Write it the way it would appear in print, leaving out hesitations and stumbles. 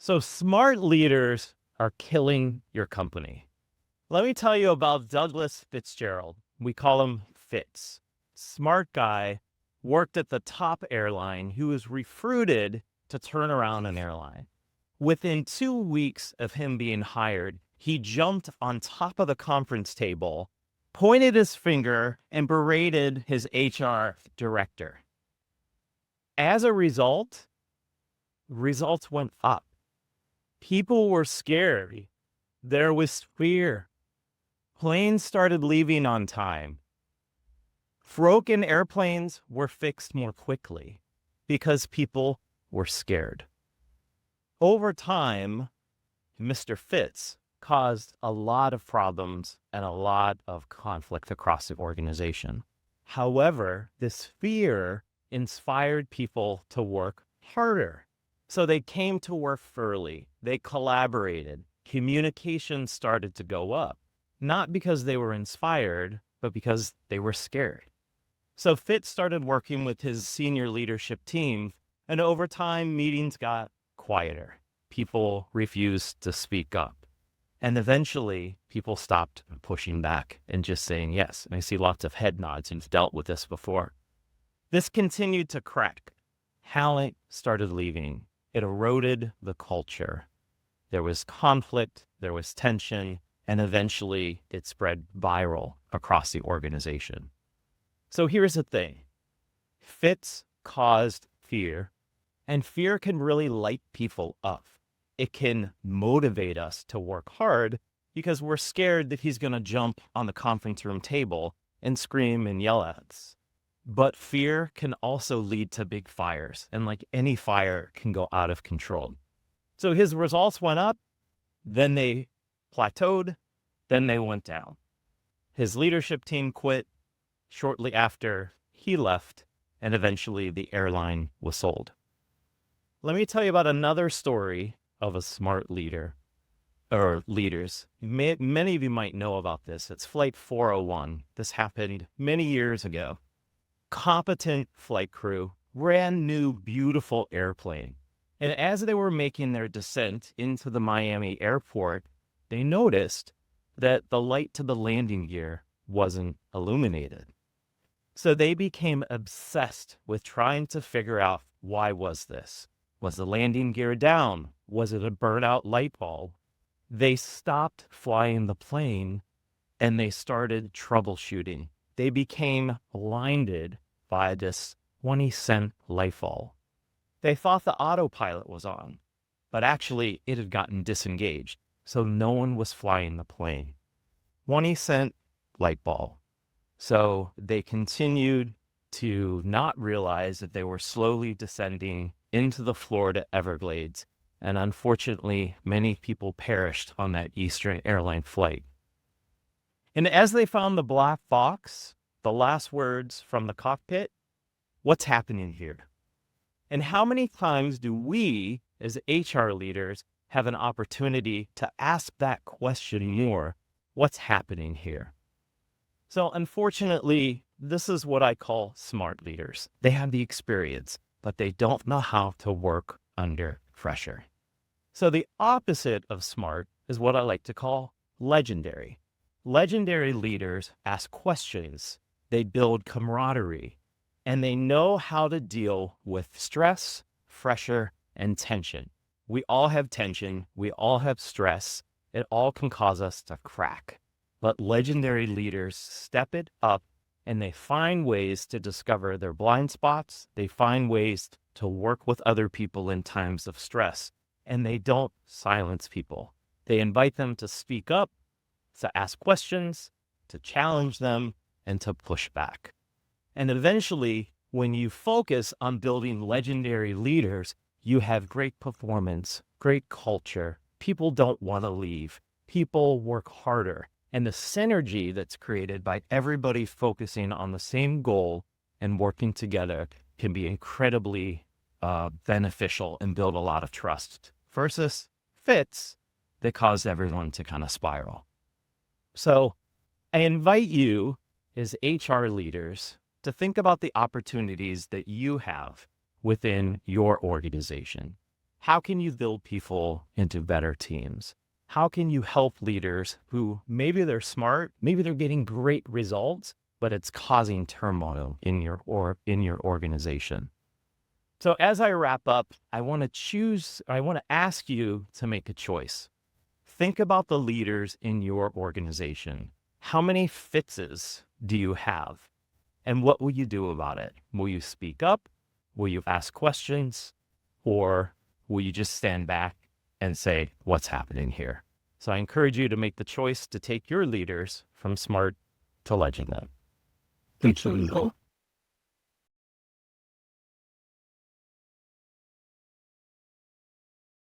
So smart leaders are killing your company. Let me tell you about Douglas Fitzgerald. We call him Fitz. Smart guy, worked at the top airline who was recruited to turn around an airline. Within 2 weeks of him being hired, he jumped on top of the conference table, pointed his finger, and berated his HR director. As a result, results went up. People were scared. There was fear. Planes started leaving on time. Broken airplanes were fixed more quickly because people were scared. Over time, Mr. Fitz caused a lot of problems and a lot of conflict across the organization. However, this fear inspired people to work harder. So they came to work early. They collaborated. Communication started to go up, not because they were inspired, but because they were scared. So Fitz started working with his senior leadership team, and over time, meetings got quieter. People refused to speak up. And eventually, people stopped pushing back and just saying yes. And I see lots of head nods, and you've dealt with this before. This continued to crack. Talent started leaving. It eroded the culture. There was conflict, there was tension, and eventually it spread viral across the organization. So here's the thing. Fitz caused fear, and fear can really light people up. It can motivate us to work hard because we're scared that he's going to jump on the conference room table and scream and yell at us. But fear can also lead to big fires, and like any fire can go out of control. So his results went up, then they plateaued, then they went down. His leadership team quit shortly after he left, and eventually the airline was sold. Let me tell you about another story of a smart leader, or leaders. Many of you might know about this. It's Flight 401. This happened many years ago. Competent flight crew, brand new, beautiful airplane. And as they were making their descent into the Miami airport, they noticed that the light to the landing gear wasn't illuminated. So they became obsessed with trying to figure out, why was this? Was the landing gear down? Was it a burnout light bulb? They stopped flying the plane and they started troubleshooting. They became blinded by this 20-cent light bulb. They thought the autopilot was on, but actually it had gotten disengaged, so no one was flying the plane. 20-cent light bulb. So they continued to not realize that they were slowly descending into the Florida Everglades, and unfortunately, many people perished on that Eastern airline flight. And as they found the black box, the last words from the cockpit, what's happening here? And how many times do we, as HR leaders, have an opportunity to ask that question more? What's happening here? So unfortunately, this is what I call smart leaders. They have the experience, but they don't know how to work under pressure. So the opposite of smart is what I like to call legendary. Legendary leaders ask questions, they build camaraderie, and they know how to deal with stress, pressure, and tension. We all have tension, we all have stress, it all can cause us to crack. But legendary leaders step it up and they find ways to discover their blind spots, they find ways to work with other people in times of stress, and they don't silence people. They invite them to speak up, to ask questions, to challenge them, and to push back. And eventually, when you focus on building legendary leaders, you have great performance, great culture. People don't want to leave. People work harder. And the synergy that's created by everybody focusing on the same goal and working together can be incredibly beneficial and build a lot of trust versus fits that cause everyone to kind of spiral. So I invite you as HR leaders to think about the opportunities that you have within your organization. How can you build people into better teams? How can you help leaders who maybe they're smart, maybe they're getting great results, but it's causing turmoil in your organization? So as I wrap up, I want to ask you to make a choice. Think about the leaders in your organization. How many Fitzes do you have? And what will you do about it? Will you speak up? Will you ask questions? Or will you just stand back and say, what's happening here? So I encourage you to make the choice to take your leaders from smart to legend them. Absolutely.